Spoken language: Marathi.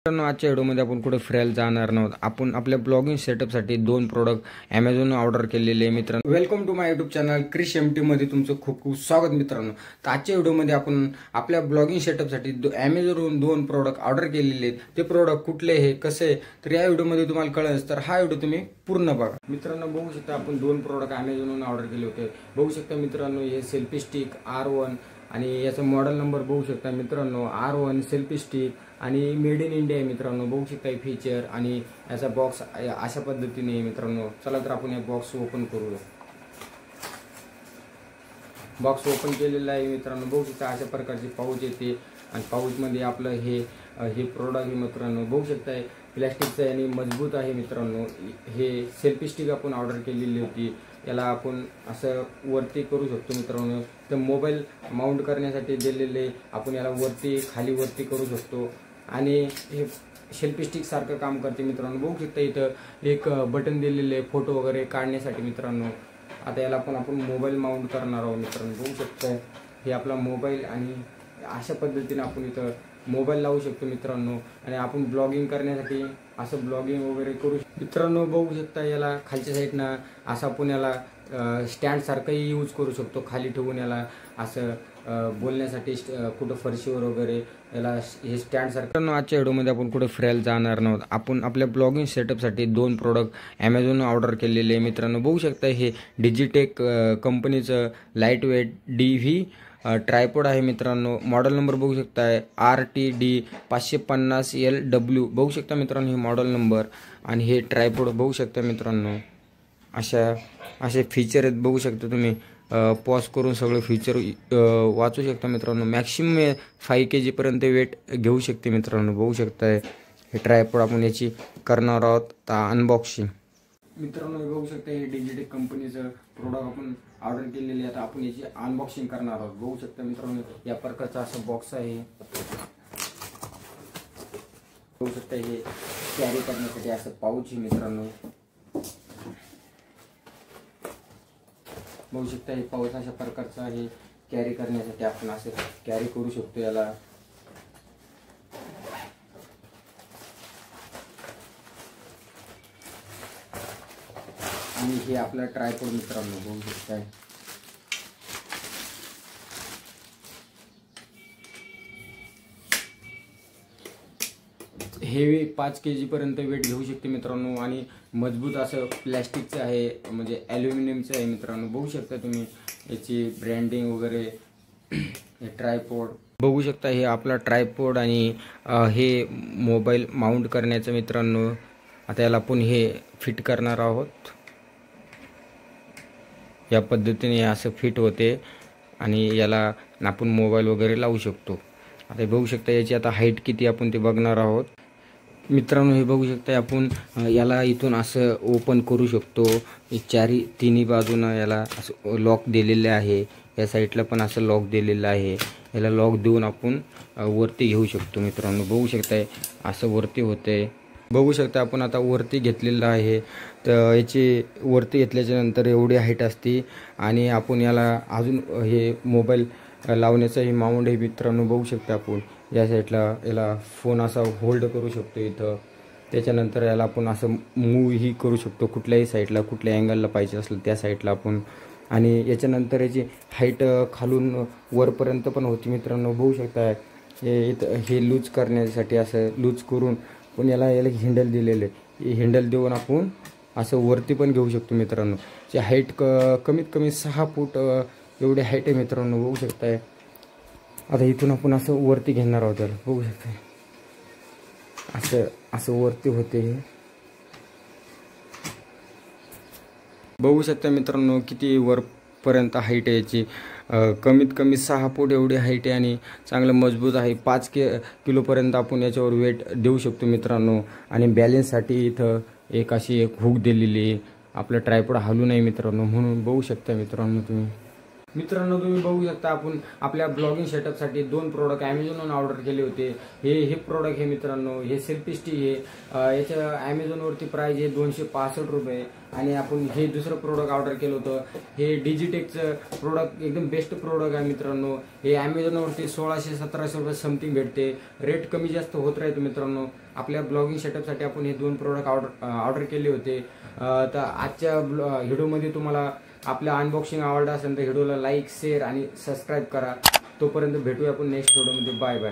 मित्रांनो, आजच्या व्हिडिओमध्ये आपण कुठे फिरायला जाणार नव्हतं. आपण आपल्या ब्लॉगिंग सेटअपसाठी 2 प्रोडक्ट Amazon ऑर्डर केलेले आहे. मित्रांनो, welcome to my YouTube channel Krish MT मध्ये तुमचं खूप खूप स्वागत. मित्रांनो, तर आजच्या व्हिडिओमध्ये आपण आपल्या ब्लॉगिंग सेटअपसाठी Amazon 2 प्रोडक्ट ऑर्डर केलेले आहेत. ते प्रोडक्ट कुठले आहे, कसे, तर या व्हिडिओमध्ये तुम्हाला कळेल. तर हा व्हिडिओ तुम्ही पूर्ण बघा. मित्रांनो, बघू शकता आपण 2 प्रोडक्ट Amazon ऑर्डर केले होते. बघू शकता मित्रांनो, हे सेल्फी स्टिक R1 आणि याचा मॉडेल नंबर बघू शकता मित्रांनो, R1 सेल्फी स्टिक आणि मेड इन इंडिया आहे. मित्रांनो, बघू शकता फीचर आणि याचा बॉक्स अशा पद्धतीने आहे. मित्रांनो, चला तर आपण हे बॉक्स ओपन करूया. बॉक्स ओपन केलेला आहे. मित्रांनो, बघू शकता अशा प्रकारचे पाऊच येते आणि पाऊचमध्ये आपलं हे प्रोडक्ट आहे. मित्रांनो, बघू शकता प्लॅस्टिकचं आहे आणि मजबूत आहे. मित्रांनो, हे सेल्फी स्टिक आपण ऑर्डर केलेली होती. याला आपण असं वरती करू शकतो. मित्रांनो, तर मोबाईल माउंट करण्यासाठी दिलेले आपण याला खाली वरती करू शकतो आणि हे सेल्फी स्टिक सारखं काम करते. मित्रांनो, बघू शकता इथं एक बटन दिलेले आहे फोटो वगैरे काढण्यासाठी. मित्रांनो, आता याला आपण मोबाईल माउंट करणार आहोत. मित्रांनो, बघू शकता हे आपला मोबाईल आणि अशा पद्धतीने आपण इथं मोबाईल लावू शकतो. मित्रांनो, आणि आपण ब्लॉगिंग करण्यासाठी असं ब्लॉगिंग वगैरे करू शकतो. मित्रांनो, बघू शकता याला खालच्या साईडनं असं आपण याला स्टँड सारखंही यूज करू शकतो. खाली ठेवून याला असं बोलण्यासाठी कुठं फरशीवर वगैरे याला हे स्टँड सारखं. आजच्या व्हिडिओमध्ये आपण कुठे फिरायला जाणार नव्हतं. आपण आपल्या ब्लॉगिंग सेटअपसाठी 2 प्रोडक्ट Amazon ऑर्डर केलेले आहे. मित्रांनो, बघू शकता हे डिजिटेक कंपनीचं लाईट वेट DV ट्रायपॉड आहे. मित्रांनो, मॉडेल नंबर बघू शकता RTD 550LW बघू शकता. मित्रांनो, हे मॉडेल नंबर आणि हे ट्रायपॉड बघू शकता. मित्रांनो, असे फीचर आहेत. बघू शकता तुम्ही पॉज करून सगळे फीचर वाचू शकता. मित्रांनो, मॅक्सिमम 5 kg पर्यंत वेट घेऊ शकते. मित्रांनो, बघू शकता हे ट्रायपॉड आपण याची करणार आहोत अनबॉक्सिंग. मित्रांनो, बघू शकता हे डिजिटेक कंपनीचं प्रोडक्ट आपण ऑर्डर केलेले. आता आपण याची अनबॉक्सिंग करणार आहोत. बघू शकता मित्रांनो, या प्रकारचा असा बॉक्स आहे. बघू शकता हे कॅरी करण्यासाठी असं पाऊच आहे. मित्रांनो, बघू शकता हे पाऊच अशा प्रकारचा आहे. कॅरी करण्यासाठी आपण असं कॅरी करू शकतो याला. आणि हे आपला ट्रायपॉड. मित्रांनो, बघू शकताय हे 5 kg पर्यंत वेट घेऊ शकते. मित्रांनो, आणि मजबूत असं प्लॅस्टिकचं आहे, म्हणजे ॲल्युमिनियमचं आहे. मित्रांनो, बघू शकता तुम्ही याची ब्रँडिंग वगैरे. हे ट्रायपॉड बघू शकता, हे आपला ट्रायपॉड आणि हे मोबाईल माउंट करण्याचं. मित्रांनो, आता याला आपण हे फिट करणार आहोत. या पद्धतीने असं फिट होते आणि याला आपण मोबाईल वगैरे लावू शकतो. आता बघू शकता याची आता हाईट किती आपण ते बघणार आहोत. मित्रांनो, हे बघू शकता आपण याला इथून असं ओपन करू शकतो. तिन्ही बाजूनं याला असं लॉक दिलेले आहे. या साईडला पण असं लॉक दिलेलं आहे. याला लॉक देऊन आपण वरती घेऊ शकतो. मित्रांनो, बघू शकताय असं वरती होतंय. बघू शकता आपण आता वरती घेतलेलं आहे. तर याची वरती घेतल्याच्या नंतर एवढी हाईट असते आणि आपण याला अजून हे मोबाईल लावण्याचं हे माउंट आहे. मित्रांनो, बघू शकता आपण या साईडला याला फोन असा होल्ड करू शकतो इथं. त्याच्यानंतर याला आपण असं मूव्हही करू शकतो कुठल्याही साईडला, कुठल्या अँगलला पाहिजे असलं त्या साईडला आपण. आणि याच्यानंतर याची हाईट खालून वरपर्यंत पण होती. मित्रांनो, बघू शकता हे लूज करण्यासाठी असं लूज करून पण याला हँडल दिलेलं आहे. हे हँडल देऊन आपण असं वरती पण घेऊ शकतो. मित्रांनो, ची हाईट कमीत कमी 6 फूट एवढी हाईट आहे. मित्रांनो, बघू शकताय. आता इथून आपण असं वरती घेणार आहोत. त्याला बघू शकताय असं वरती होते. हे बघू शकता मित्रांनो, किती वरपर्यंत हाईट आहे याची. कमीत कमी 6 फूट एवढी हाईट आहे आणि चांगलं मजबूत आहे. 5 किलोपर्यंत आपण याच्यावर वेट देऊ शकतो. मित्रांनो, आणि बॅलेन्ससाठी इथं एक हुक दिलेली आहे. आपलं ट्रायपॉड हलू नये. मित्रांनो, म्हणून बघू शकता. मित्रांनो, तुम्ही बघू शकता आपण आपल्या ब्लॉगिंग सेटअपसाठी 2 प्रोडक्ट Amazon ऑर्डर केले होते. हे प्रोडक्ट हे मित्रांनो, हे सेल्फी स्टिक आहे. याच्या Amazonवरती प्राइस आहे 265 रुपये. आणि आपण हे दुसरं प्रोडक्ट ऑर्डर केलं होतं. हे डिजिटेकचं प्रोडक्ट एकदम बेस्ट प्रोडक्ट आहे. मित्रांनो, हे Amazonवरती 1600-1700 रुपये समथिंग भेटते. रेट कमी जास्त होत राहतो. मित्रांनो, आपल्या ब्लॉगिंग सेटअपसाठी आपण हे 2 प्रोडक्ट ऑर्डर केले होते. तर आजच्या व्हिडिओमध्ये तुम्हाला आपलं अनबॉक्सिंग आवडलं असेल तर व्हिडिओला लाईक, शेअर आणि सबस्क्राईब करा. तोपर्यंत भेटूया आपण नेक्स्ट व्हिडिओमध्ये. Bye bye.